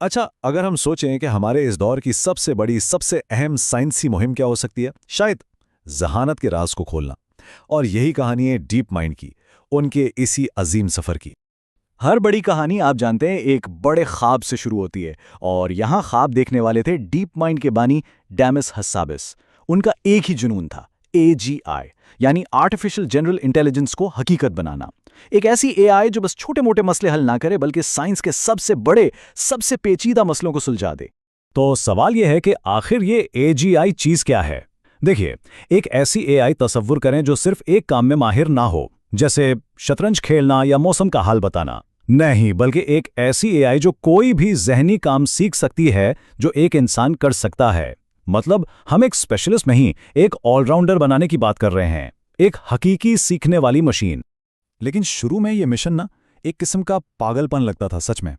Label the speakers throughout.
Speaker 1: अच्छा, अगर हम सोचें कि हमारे इस दौर की सबसे बड़ी, सबसे अहम साइंसी मुहिम क्या हो सकती है, शायद जहानत के राज को खोलना। और यही कहानी है डीप माइंड की, उनके इसी अजीम सफर की।
Speaker 2: हर बड़ी कहानी आप जानते हैं एक बड़े ख्वाब से शुरू होती है। और यहाँ ख्वाब देखने वाले थे डीप माइंड के बानी डेमिस हस्साबिस। उनका एक ही जुनून था, एजीआई यानी आर्टिफिशियल जनरल इंटेलिजेंस को हकीकत बनाना। एक ऐसी एआई जो बस छोटे मोटे मसले हल ना करे बल्कि साइंस के सबसे बड़े, सबसे पेचीदा मसलों को सुलझा दे।
Speaker 1: तो सवाल यह है कि आखिर ये एजीआई चीज क्या है। देखिए, एक ऐसी एआई तसव्वुर करें जो सिर्फ एक काम में माहिर ना हो, जैसे शतरंज खेलना या मौसम का हाल बताना। नहीं, बल्कि एक ऐसी एआई जो कोई भी जहनी काम सीख सकती है जो एक इंसान कर सकता है। मतलब हम एक स्पेशलिस्ट नहीं, एक ऑलराउंडर बनाने की बात कर रहे हैं, एक हकीकी सीखने वाली मशीन। लेकिन शुरू में ये मिशन ना एक किस्म का पागलपन लगता था, सच में।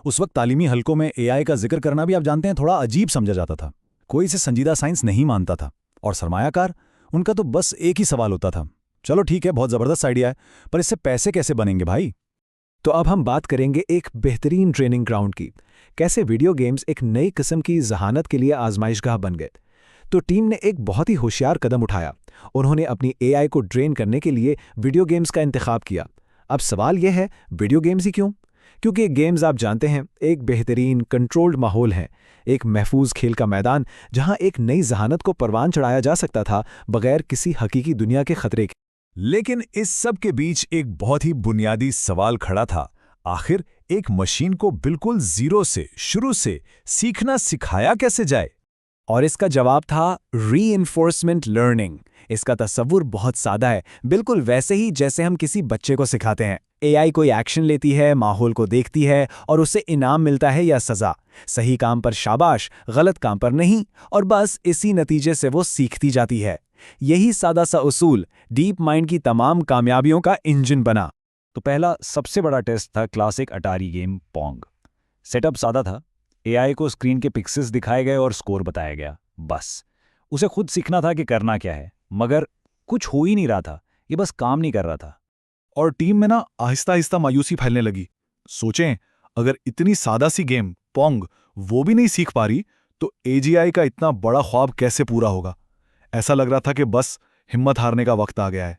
Speaker 1: उस वक्त तालीमी हलकों में एआई का जिक्र करना भी आप जानते हैं थोड़ा अजीब समझा जाता था। कोई इसे संजीदा साइंस नहीं मानता था। और सरमायाकार, उनका तो बस एक ही सवाल होता था, चलो ठीक है, बहुत ज़बरदस्त आइडिया है, पर इससे पैसे कैसे बनेंगे भाई।
Speaker 3: तो अब हम बात करेंगे एक बेहतरीन ट्रेनिंग ग्राउंड की, कैसे वीडियो गेम्स एक नई किस्म की जहानत के लिए आजमाइशगाह बन गए। तो टीम ने एक बहुत ही होशियार कदम उठाया। उन्होंने अपनी एआई को ट्रेन करने के लिए वीडियो गेम्स का इंतखाब किया। अब सवाल यह है, वीडियो गेम्स ही क्यों? क्योंकि गेम्स आप जानते हैं एक बेहतरीन कंट्रोल्ड माहौल है, एक महफूज खेल का मैदान जहां एक नई जहानत को परवान चढ़ाया जा सकता था बगैर किसी हकीकी दुनिया के खतरे के।
Speaker 1: लेकिन इस सब के बीच एक बहुत ही बुनियादी सवाल खड़ा था। आखिर एक मशीन को बिल्कुल जीरो से, शुरू से सीखना सिखाया कैसे जाए?
Speaker 3: और इसका जवाब था रीइंफोर्समेंट लर्निंग। इसका तस्वुर बहुत सादा है, बिल्कुल वैसे ही जैसे हम किसी बच्चे को सिखाते हैं। एआई कोई एक्शन लेती है, माहौल को देखती है और उससे इनाम मिलता है या सजा। सही काम पर शाबाश, गलत काम पर नहीं, और बस इसी नतीजे से वो सीखती जाती है। यही सादा सा उसूल डीप माइंड की तमाम कामयाबियों का इंजन बना।
Speaker 2: तो पहला सबसे बड़ा टेस्ट था क्लासिक अटारी गेम पोंग। सेटअप सादा था, एआई को स्क्रीन के पिक्सेल्स दिखाए गए और स्कोर बताया गया, बस। उसे खुद सीखना था कि करना क्या है, मगर कुछ हो ही नहीं रहा था, ये बस काम नहीं कर रहा था।
Speaker 1: और टीम में ना आहिस्ता आहिस्ता मायूसी फैलने लगी। सोचें, अगर इतनी सादा सी गेम पोंग वो भी नहीं सीख पा रही, तो एजीआई का इतना बड़ा ख्वाब कैसे पूरा होगा। ऐसा लग रहा था कि बस हिम्मत हारने का वक्त आ गया है।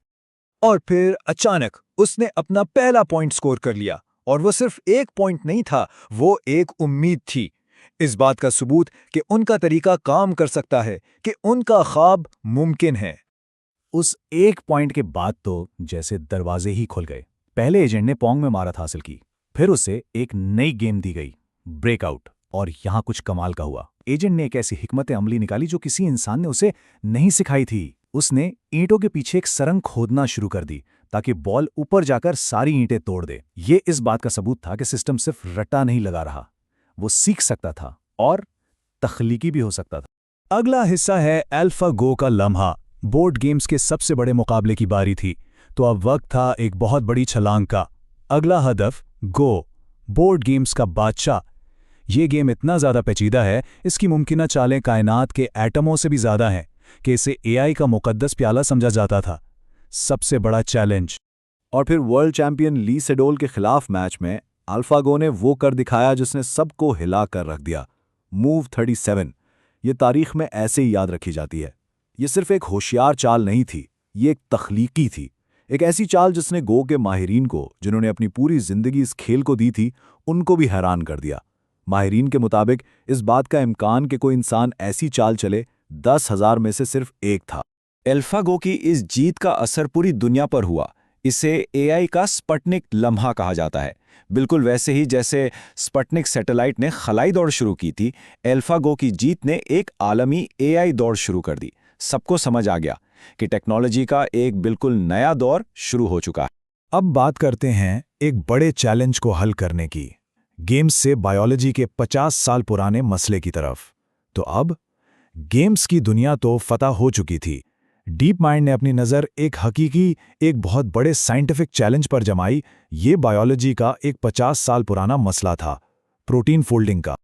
Speaker 3: और फिर अचानक उसने अपना पहला पॉइंट स्कोर कर लिया। और वो सिर्फ एक पॉइंट नहीं था, वो एक उम्मीद थी। इस बात का सबूत कि उनका तरीका काम कर सकता है, कि उनका ख्वाब मुमकिन है।
Speaker 2: उस एक पॉइंट के बाद तो जैसे दरवाजे ही खुल गए। पहले एजेंट ने पोंग में महारत हासिल की, फिर उसे एक नई गेम दी गई, ब्रेकआउट। और यहां कुछ कमाल का हुआ। एजेंट ने एक ऐसी हिकमत अमली निकाली जो किसी इंसान ने उसे नहीं सिखाई थी। उसने ईंटों के पीछे एक सरंग खोदना शुरू कर दी ताकि बॉल ऊपर जाकर सारी ईंटें तोड़ दे। ये इस बात का सबूत था कि सिस्टम सिर्फ रट्टा नहीं लगा रहा, वो सीख सकता था और तख्लीकी भी हो सकता था।
Speaker 1: अगला हिस्सा है अल्फा गो का लम्हा। बोर्ड गेम्स के सबसे बड़े मुकाबले की बारी थी, तो अब वक्त था एक बहुत बड़ी छलांग का। अगला हदफ गो, बोर्ड गेम्स का बादशाह। ये गेम इतना ज़्यादा पेचीदा है, इसकी मुमकिना चालें कायनात के एटमों से भी ज़्यादा हैं कि इसे एआई का मुकद्दस प्याला समझा जाता था। सबसे बड़ा चैलेंज।
Speaker 4: और फिर वर्ल्ड चैंपियन ली सेडोल के खिलाफ मैच में अल्फागो ने वो कर दिखाया जिसने सबको हिला कर रख दिया, मूव 37। ये तारीख में ऐसे ही याद रखी जाती है। ये सिर्फ एक होशियार चाल नहीं थी, ये एक तख्लीकी थी। एक ऐसी चाल जिसने गो के माहिरीन को, जिन्होंने अपनी पूरी जिंदगी इस खेल को दी थी, उनको भी हैरान कर दिया। माहिरीन के मुताबिक इस बात का इम्कान कि कोई इंसान ऐसी चाल चले 10,000 में से सिर्फ एक था।
Speaker 5: अल्फागो की इस जीत का असर पूरी दुनिया पर हुआ। इसे एआई का स्पटनिक लम्हा कहा जाता है। बिल्कुल वैसे ही जैसे स्पटनिक सैटेलाइट ने खलाई दौड़ शुरू की थी, अल्फागो की जीत ने एक आलमी एआई दौड़ शुरू कर दी। सबको समझ आ गया कि टेक्नोलॉजी का एक बिल्कुल नया दौर शुरू हो चुका है।
Speaker 1: अब बात करते हैं एक बड़े चैलेंज को हल करने की, गेम्स से बायोलॉजी के 50 साल पुराने मसले की तरफ। तो अब गेम्स की दुनिया तो फतह हो चुकी थी। डीप माइंड ने अपनी नज़र एक हकीकी, एक बहुत बड़े साइंटिफिक चैलेंज पर जमाई। ये बायोलॉजी का एक 50 साल पुराना मसला था, प्रोटीन फोल्डिंग का।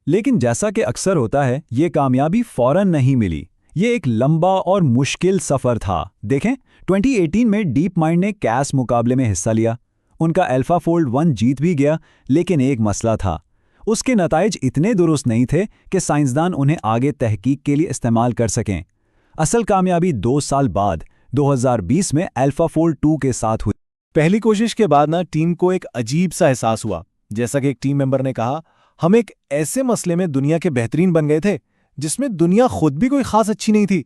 Speaker 2: लेकिन जैसा कि अक्सर होता है, ये कामयाबी फौरन नहीं मिली। ये एक लंबा और मुश्किल सफ़र था। देखें, 2018 में डीप माइंड ने कैस मुकाबले में हिस्सा लिया। उनका अल्फाफोल्ड 1 जीत भी गया, लेकिन एक मसला था।
Speaker 1: उसके नताइज इतने दुरुस्त नहीं थे कि साइंसदान उन्हें आगे तहकीक के लिए इस्तेमाल कर सकें। असल कामयाबी 2 साल बाद 2020 में अल्फाफोल्ड 2 के साथ हुई।
Speaker 2: पहली कोशिश के बाद ना टीम को एक अजीब सा एहसास हुआ। जैसा कि एक टीम मेंबर ने कहा, हम एक ऐसे मसले में दुनिया के बेहतरीन बन गए थे जिसमें दुनिया खुद भी कोई खास अच्छी नहीं थी।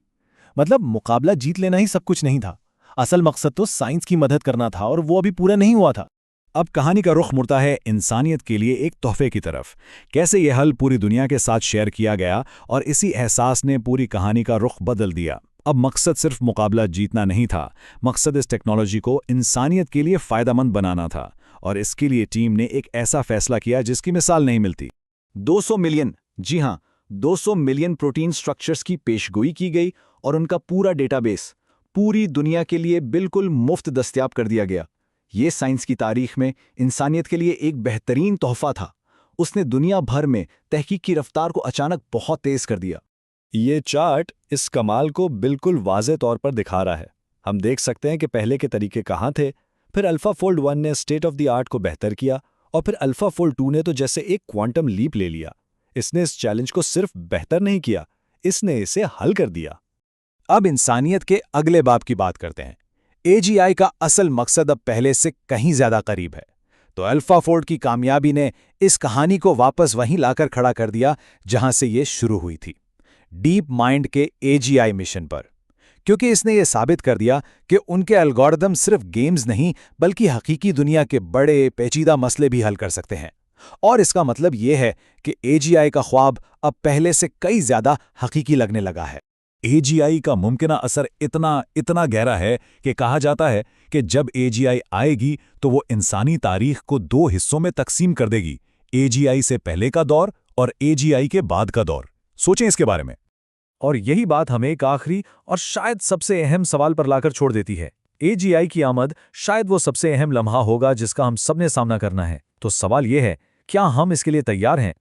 Speaker 2: मतलब मुकाबला जीत लेना ही सब कुछ नहीं था। असल मकसद तो साइंस की मदद करना था और वो अभी पूरा नहीं हुआ था।
Speaker 1: अब कहानी का रुख मुड़ता है इंसानियत के लिए एक तोहफे की तरफ। कैसे यह हल पूरी दुनिया के साथ शेयर किया गया और इसी एहसास ने पूरी कहानी का रुख बदल दिया। अब मकसद सिर्फ मुकाबला जीतना नहीं था, मकसद इस टेक्नोलॉजी को इंसानियत के लिए फ़ायदेमंद बनाना था। और इसके लिए टीम ने एक ऐसा फैसला किया जिसकी मिसाल नहीं मिलती।
Speaker 5: 200 मिलियन, जी हां, 200 मिलियन प्रोटीन स्ट्रक्चर्स की पेशगोई की गई और उनका पूरा डेटाबेस पूरी दुनिया के लिए बिल्कुल मुफ्त दस्तयाब कर दिया गया। ये साइंस की तारीख में इंसानियत के लिए एक बेहतरीन तोहफा था। उसने दुनिया भर में तहकीक की रफ्तार को अचानक बहुत तेज कर दिया।
Speaker 4: ये चार्ट इस कमाल को बिल्कुल वाज़े तौर पर दिखा रहा है। हम देख सकते हैं कि पहले के तरीके कहाँ थे, फिर अल्फाफोल्ड 1 ने स्टेट ऑफ द आर्ट को बेहतर किया और फिर अल्फाफोल्ड 2 ने तो जैसे एक क्वांटम लीप ले लिया। इसने इस चैलेंज को सिर्फ बेहतर नहीं किया, इसने इसे हल कर दिया।
Speaker 3: अब इंसानियत के अगले बाब की बात करते हैं। AGI का असल मकसद अब पहले से कहीं ज्यादा करीब है। तो अल्फाफोल्ड की कामयाबी ने इस कहानी को वापस वहीं लाकर खड़ा कर दिया जहां से ये शुरू हुई थी, डीप माइंड के AGI मिशन पर। क्योंकि इसने ये साबित कर दिया कि उनके एल्गोरिदम सिर्फ गेम्स नहीं बल्कि हकीकी दुनिया के बड़े पेचीदा मसले भी हल कर सकते हैं। और इसका मतलब ये है कि AGI का ख्वाब अब पहले से कई ज्यादा हकीकी लगने लगा है।
Speaker 4: AGI का मुमकिना असर इतना गहरा है कि कहा जाता है कि जब AGI आएगी तो वो इंसानी तारीख को 2 हिस्सों में तकसीम कर देगी, AGI से पहले का दौर और AGI के बाद का दौर। सोचें इसके बारे में।
Speaker 2: और यही बात हमें एक आखिरी और शायद सबसे अहम सवाल पर लाकर छोड़ देती है। AGI की आमद शायद वो सबसे अहम लम्हा होगा जिसका हम सबने सामना करना है। तो सवाल ये है, क्या हम इसके लिए तैयार हैं?